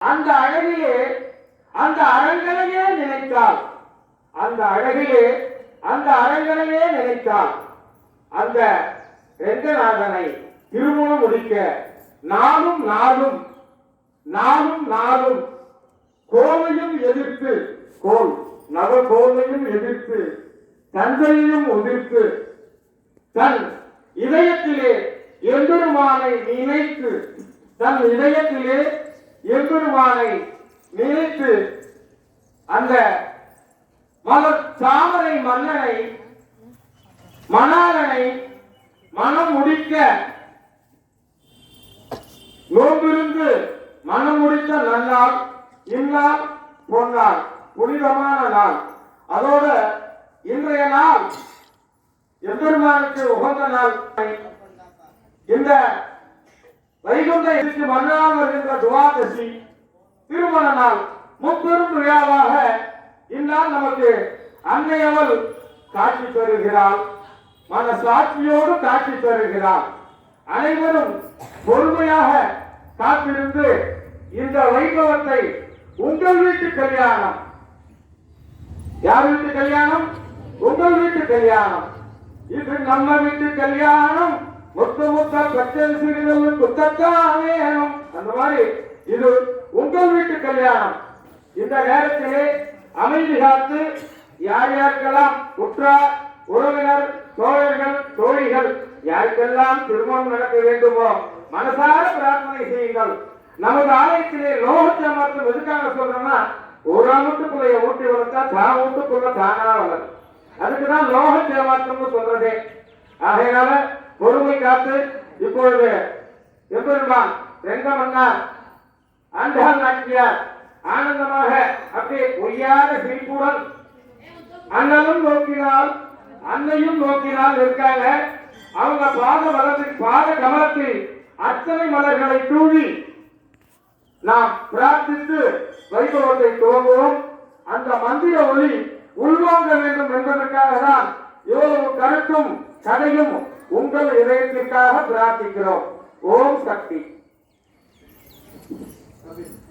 அந்த அழகிலே அந்த அரங்கனையே நினைத்தால் அந்த அழகிலே அந்த அரங்கனையே நினைத்தால் அந்த ரெங்கநாதனை திருமணம் முடிக்க நாளும் நாளும் நாளும் நாளும் கோவையும் எதிர்த்து கோல் நவகோவையும் எதிர்த்து தந்தையையும் உதிர்த்து தன் இதயத்திலே எம்பெருமானை நினைத்து தன் இதயத்திலே எம்பெருமானை நினைத்து அந்த மலர் தாமரை மன்னனை மணாளனை மனம் முடிக்க நோம்பிருந்து மனம் முடித்த நன்னாள் இந்நாள் பொன்னாள் புனிதமான நாள். அதோட இன்றைய நாள் எம்பெருமானுக்கு உகந்த நாள். இந்த வைகுண்ட மறுநாள் வருகின்ற துவாதசி திருமண நாள் முப்பெரும் விழாவாக இந்நாள் நமக்கு அன்னையவள் காட்சி தருகிறாள். மன சாட்சியோடு காட்சி தருகிறாள். அனைவரும் பொறுமையாக காத்திருந்து இந்த வைபவத்தை உங்கள் வீட்டு கல்யாணம், யார் வீட்டு கல்யாணம்? உங்கள் வீட்டு கல்யாணம். இது நம்ம வீட்டு கல்யாணம், மொத்த மொத்த பச்சை சிறிதல் குத்தத்தானே. அந்த மாதிரி இது உங்கள் வீட்டு கல்யாணம். இந்த நேரத்திலே அமைதி காத்து யார் யாருக்கெல்லாம் உற்றார் உறவினர் தோழர்கள் தோழிகள் யாருக்கெல்லாம் திருமணம் நடக்க வேண்டுமோ மனசார பிரார்த்தனை செய்யுங்கள். நமது ஆலயத்திலே லோகத்தை மாற்றம் எதுக்காக சொல்றோம்னா, ஒரு வீட்டுக்குள்ளைய ஊட்டி வளர்த்தா தான் வீட்டுக்குள்ள தானா வளரும். அதுக்குதான் லோகத்தை மாற்றம் சொல்றதே. ஆகையினால பொறுமை காத்து இப்பொழுது எம்பெருமான் ரெங்கமன்னார் ஆண்டாள் நாட்டியார் ஆனந்தமாக அப்படியே பொய்யாத சிரிப்புடன் அண்ணனும் நோக்கினால் அன்னையும் நோக்கினால் இருக்காங்க. அவங்க பாத கமலத்தில் அத்தனை மலர்களை தூவி நாம் பிரார்த்தித்து வைபவத்தை துவங்குவோம். அந்த மந்திர ஒளி உள்வாங்க வேண்டும் என்பதற்காக தான் இவ்வளவு கருத்தும் கதையும் உங்கள் இதயத்திற்காக பிரார்த்திக்கிறோம். ஓம் சக்தி.